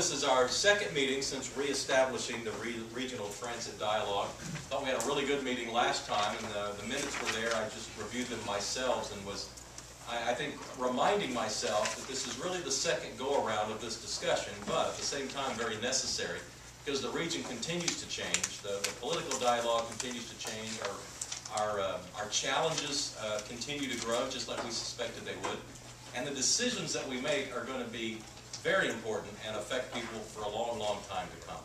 this is our second meeting since reestablishing the Regional Transit Dialogue. Thought we had a really good meeting last time, and the minutes were there. I just reviewed them myself and was, I think, reminding myself that this is really the second go-around of this discussion, but at the same time very necessary, because the region continues to change, the political dialogue continues to change, our challenges continue to grow just like we suspected they would, and the decisions that we make are going to be very important and affect people for a long, long time to come.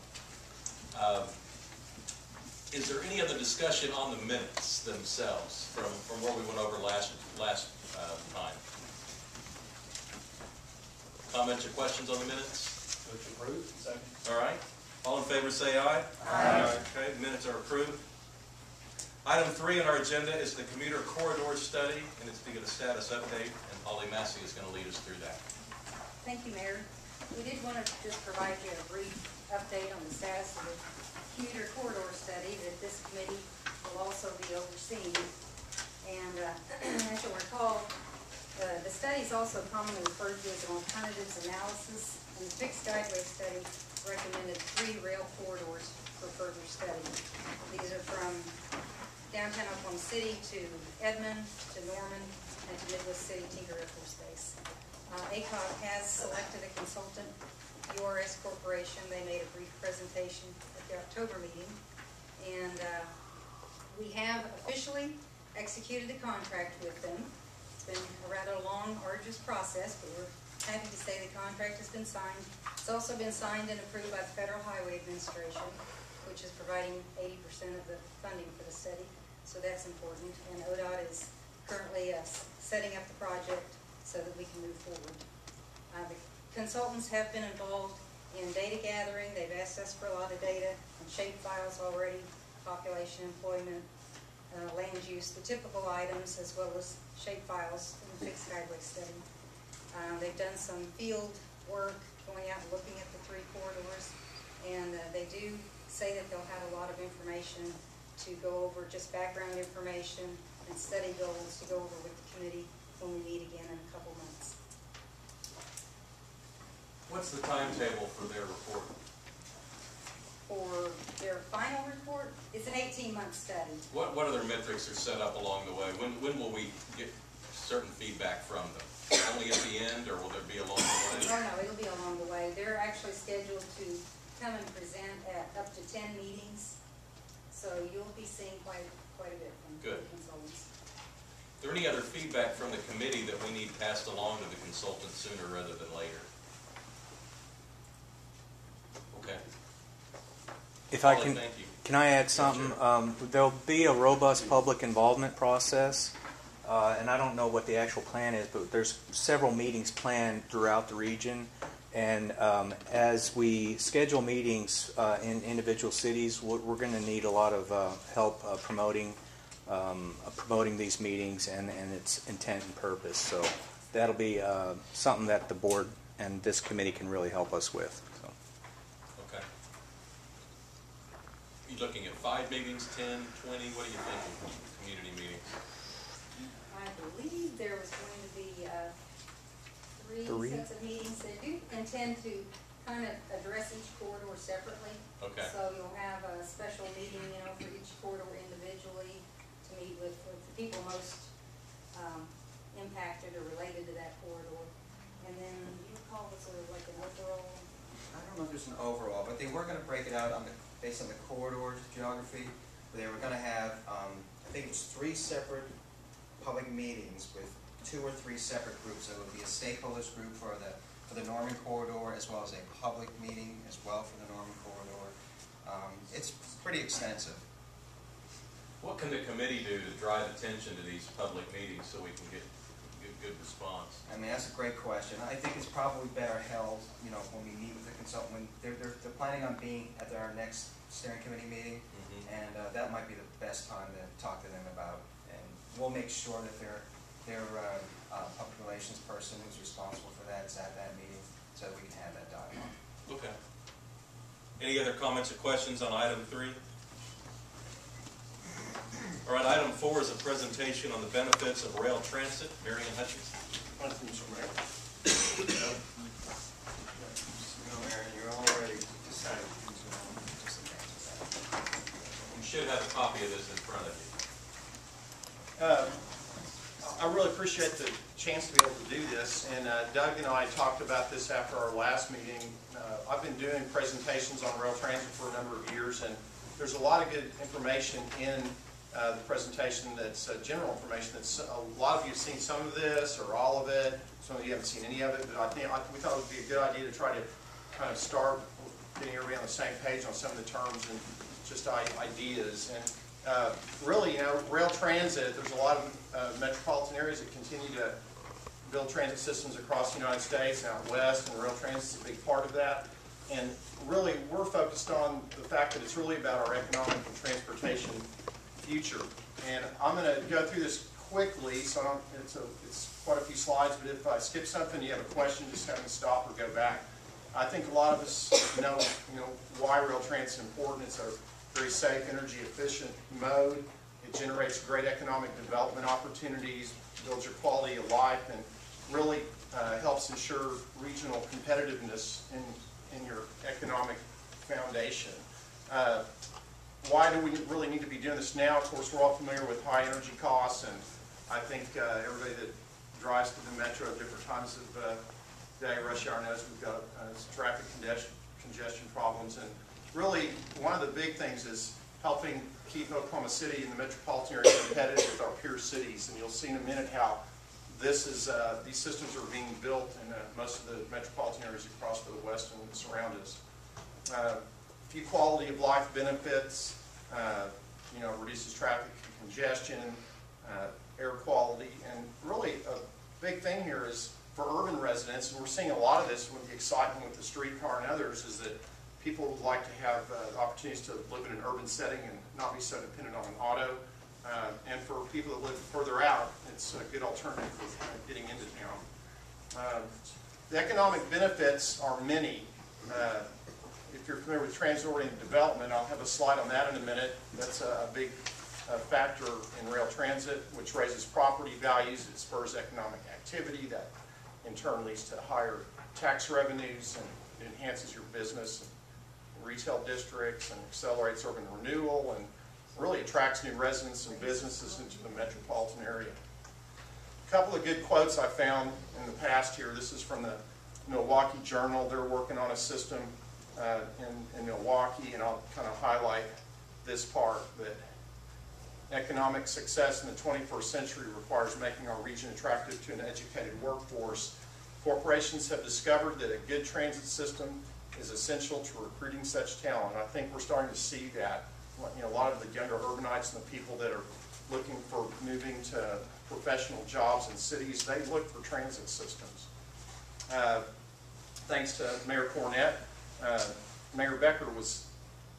Is there any other discussion on the minutes themselves from where we went over last time? Comments or questions on the minutes? Motion approved. Second. All right. All in favor say aye. Aye. Okay, the minutes are approved. Item 3 on our agenda is the commuter corridor study, and it's to get a status update, and Holly Massey is going to lead us through that. Thank you, Mayor. We did want to just provide you a brief update on the status of the commuter corridor study that this committee will also be overseeing. And as you'll recall, the study is also commonly referred to as an alternatives analysis, and the fixed guideway study recommended 3 rail corridors for further study. These are from downtown Oklahoma City to Edmond, to Norman, and to Midwest City Tinker Air Force Base. ACOG has selected a consultant, URS Corporation. They made a brief presentation at the October meeting, and we have officially executed the contract with them. It's been a rather long, arduous process, but we're happy to say the contract has been signed. It's also been signed and approved by the Federal Highway Administration, which is providing 80% of the funding for the study, so that's important. And ODOT is currently setting up the project so that we can move forward. The consultants have been involved in data gathering. They've asked us for a lot of data and shape files already, population, employment, land use, the typical items, as well as shape files in the fixed guideway study. They've done some field work, going out and looking at the 3 corridors, and they do say that they'll have a lot of information to go over, just background information and study goals to go over with the committee when we meet again in a couple months. What's the timetable for their report? For their final report, it's an 18-month study. What other metrics are set up along the way? When will we get certain feedback from them? Only at the end, or will there be along the way? Oh no, it'll be along the way. They're actually scheduled to come and present at up to 10 meetings, so you'll be seeing quite a bit from the consultants. Is there any other feedback from the committee that we need passed along to the consultant sooner rather than later? Okay. If Holly, I can, thank you. Can I add something? Sure. There'll be a robust public involvement process, and I don't know what the actual plan is, but there's several meetings planned throughout the region. And as we schedule meetings in individual cities, we're going to need a lot of help promoting these meetings and its intent and purpose. So that'll be something that the board and this committee can really help us with. So. Okay. Are you looking at 5 meetings, 10, 20? What are you thinking? Community meetings? I believe there was going to be 3 sets of meetings. They do intend to kind of address each corridor separately. Okay. So you'll have a special meeting, for each corridor individually to meet with the people most impacted or related to that corridor. And then you call it sort of like an overall. I don't know if there's an overall, but they were going to break it out based on the corridor geography. They were going to have, I think it's 3 separate public meetings with 2 or 3 separate groups. So it would be a stakeholders group for the Norman corridor, as well as a public meeting as well for the Norman corridor. It's pretty extensive. What can the committee do to drive attention to these public meetings so we can get good response? I mean, that's a great question. I think it's probably better held, when we meet with the consultant. They're planning on being at our next steering committee meeting, and that might be the best time to talk to them about. And we'll make sure that their public relations person who's responsible for that is at that meeting, so that we can have that dialogue. Okay. Any other comments or questions on item 3? All right, item 4 is a presentation on the benefits of rail transit. Marion Hutchins. Thank you, Mr. Mayor. Marion, you're on. should have a copy of this in front of you. I really appreciate the chance to be able to do this, and Doug and I talked about this after our last meeting. I've been doing presentations on rail transit for a number of years, and there's a lot of good information in the presentation that's general information. That's a lot of you have seen some of this or all of it. Some of you haven't seen any of it, but we thought it would be a good idea to try to kind of start getting everybody on the same page on some of the terms and just ideas. And really, you know, rail transit, there's a lot of metropolitan areas that continue to build transit systems across the United States and out west, and rail transit is a big part of that. And really, we're focused on the fact that it's really about our economic and transportation future. And I'm going to go through this quickly, so it's quite a few slides, but if I skip something, you have a question, just have me stop or go back. I think a lot of us know why rail transit is important. It's a very safe, energy efficient mode. It generates great economic development opportunities, builds your quality of life, and really helps ensure regional competitiveness in your economic foundation. Why do we really need to be doing this now? Of course, we're all familiar with high energy costs, and I think everybody that drives to the metro at different times of day, rush hour, knows we've got traffic congestion problems. And really, one of the big things is helping keep Oklahoma City and the metropolitan area competitive with our peer cities. And you'll see in a minute how these systems are being built in most of the metropolitan areas across the west and surround us. A few quality of life benefits, reduces traffic congestion, air quality, and really a big thing here is for urban residents, and we're seeing a lot of this with the excitement with the streetcar and others, is that people would like to have opportunities to live in an urban setting and not be so dependent on an auto. And for people that live further out, it's a good alternative for getting into town. The economic benefits are many. If you're familiar with transit-oriented development, I'll have a slide on that in a minute. That's a big factor in rail transit, which raises property values. It spurs economic activity that in turn leads to higher tax revenues, and it enhances your business and retail districts and accelerates urban renewal and really attracts new residents and businesses into the metropolitan area. A couple of good quotes I found in the past here. This is from the Milwaukee Journal. They're working on a system in Milwaukee, and I'll kind of highlight this part, that economic success in the 21st century requires making our region attractive to an educated workforce. Corporations have discovered that a good transit system is essential to recruiting such talent. I think we're starting to see that. A lot of the younger urbanites and the people that are looking for moving to professional jobs in cities, they look for transit systems. Thanks to Mayor Cornett. Mayor Becker was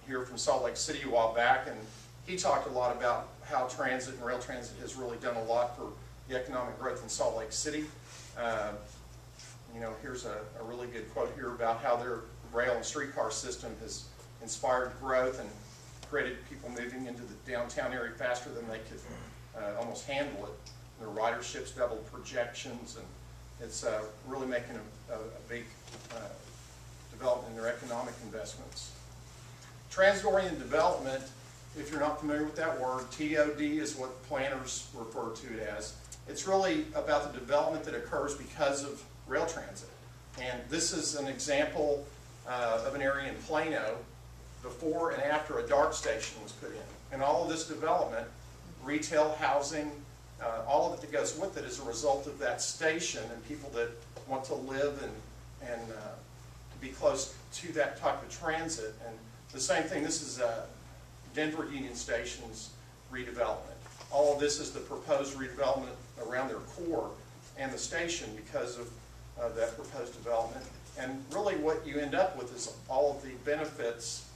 here from Salt Lake City a while back, and he talked a lot about how transit and rail transit has really done a lot for the economic growth in Salt Lake City. Here's a really good quote here about how their rail and streetcar system has inspired growth and created people moving into the downtown area faster than they could almost handle it. Their riderships doubled projections, and it's really making a big development in their economic investments. Transit-oriented development, if you're not familiar with that word, TOD is what planners refer to it as. It's really about the development that occurs because of rail transit. And this is an example of an area in Plano before and after a DART station was put in. And all of this development, retail, housing, all of it that goes with it is a result of that station and people that want to live and to be close to that type of transit. And the same thing, this is Denver Union Station's redevelopment. All of this is the proposed redevelopment around their core and the station because of that proposed development. And really what you end up with is all of the benefits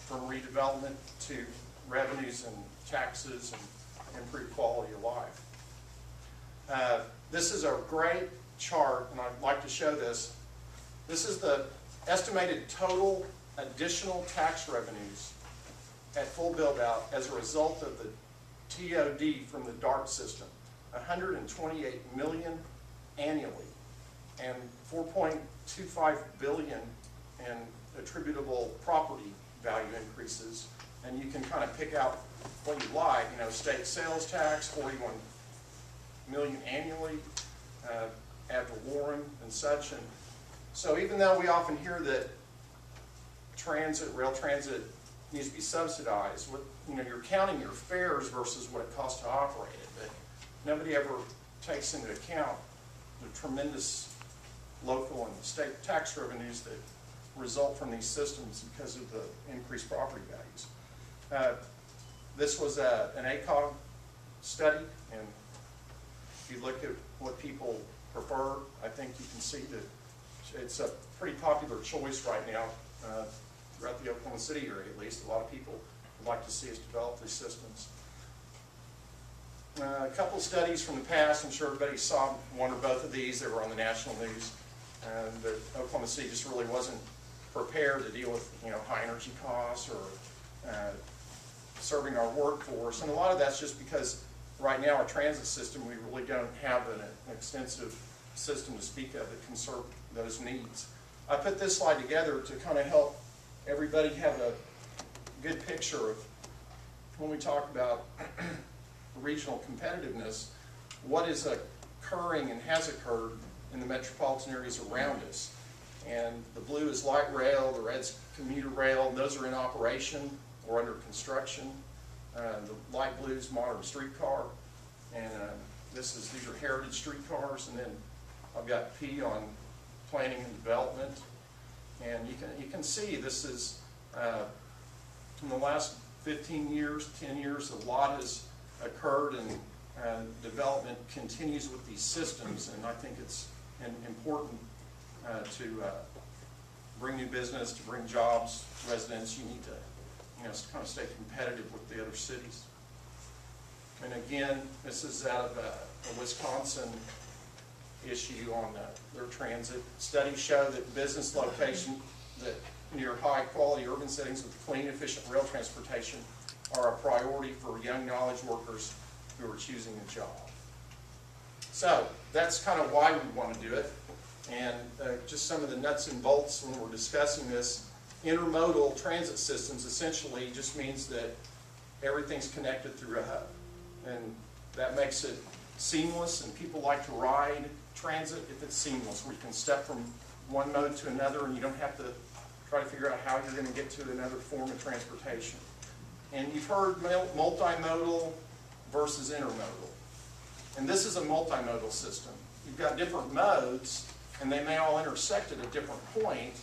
from redevelopment to revenues and taxes and improved quality of life. This is a great chart, and I'd like to show this. This is the estimated total additional tax revenues at full build-out as a result of the TOD from the DART system. $128 million annually, and $4.25 billion in attributable property value increases, and you can kind of pick out what you like, you know, state sales tax, 41 million annually, ad valorem and such. And so even though we often hear that rail transit needs to be subsidized, you know, you're counting your fares versus what it costs to operate it, but nobody ever takes into account the tremendous local and state tax revenues that result from these systems because of the increased property values. This was an ACOG study, and if you look at what people prefer, I think you can see that it's a pretty popular choice right now throughout the Oklahoma City area, at least. A lot of people would like to see us develop these systems. A couple of studies from the past, I'm sure everybody saw one or both of these. They were on the national news. That Oklahoma City just really wasn't prepared to deal with, you know, high energy costs or serving our workforce. And a lot of that's just because right now our transit system, we really don't have an extensive system to speak of that can serve those needs. I put this slide together to kind of help everybody have a good picture of when we talk about regional competitiveness, what is occurring and has occurred in the metropolitan areas around us. And the blue is light rail, the red's commuter rail, and those are in operation or under construction. The light blue is modern streetcar, and these are heritage streetcars, and then I've got P on planning and development. And you can see this is, in the last 15 years, 10 years, a lot has occurred, and development continues with these systems, and I think it's important to bring new business, to bring jobs, residents. You need to, you know, kind of stay competitive with the other cities. And again, this is out of a Wisconsin issue on their transit. Studies show that business locations that near high-quality urban settings with clean, efficient rail transportation are a priority for young knowledge workers who are choosing a job. So that's kind of why we want to do it. And just some of the nuts and bolts when we're discussing this. Intermodal transit systems essentially just means that everything's connected through a hub. And that makes it seamless, and people like to ride transit if it's seamless, where you can step from one mode to another and you don't have to try to figure out how you're going to get to another form of transportation. And you've heard multimodal versus intermodal. And this is a multimodal system. You've got different modes, and they may all intersect at a different point.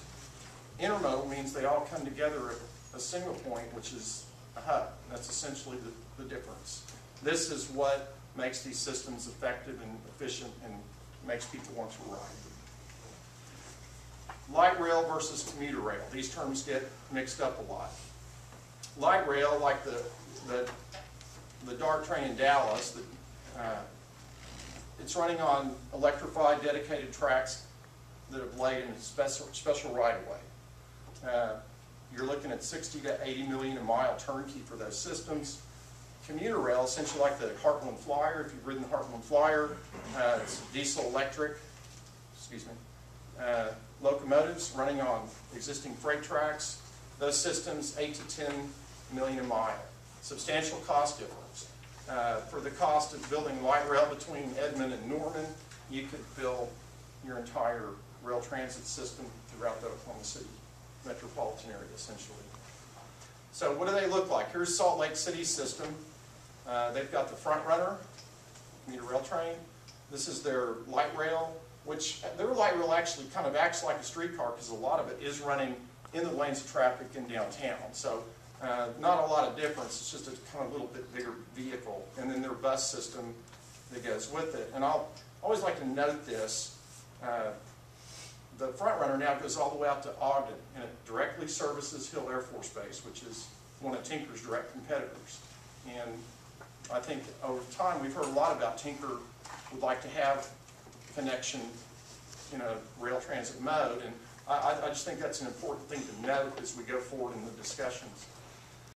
Intermodal means they all come together at a single point, which is a hub. That's essentially the difference. This is what makes these systems effective and efficient and makes people want to ride. Light rail versus commuter rail. These terms get mixed up a lot. Light rail, like the DART train in Dallas, it's running on electrified, dedicated tracks that have laid in a special right-of-way. You're looking at 60 to 80 million a mile turnkey for those systems. Commuter rail, essentially like the Heartland Flyer. If you've ridden the Heartland Flyer, it's diesel electric, locomotives running on existing freight tracks. Those systems, 8 to 10 million a mile. Substantial cost difference. For the cost of building light rail between Edmond and Norman, you could build your entire rail transit system throughout the Oklahoma City metropolitan area, essentially. So what do they look like? Here's Salt Lake City's system. They've got the front runner, commuter rail train. This is their light rail, which their light rail actually kind of acts like a streetcar because a lot of it is running in the lanes of traffic in downtown. So not a lot of difference. It's just a kind of little bit bigger vehicle. And then their bus system that goes with it. And I'll always like to note this. The front runner now goes all the way out to Ogden, and it directly services Hill Air Force Base, which is one of Tinker's direct competitors. And I think over time we've heard a lot about Tinker would like to have connection in a rail transit mode, and I just think that's an important thing to note as we go forward in the discussions.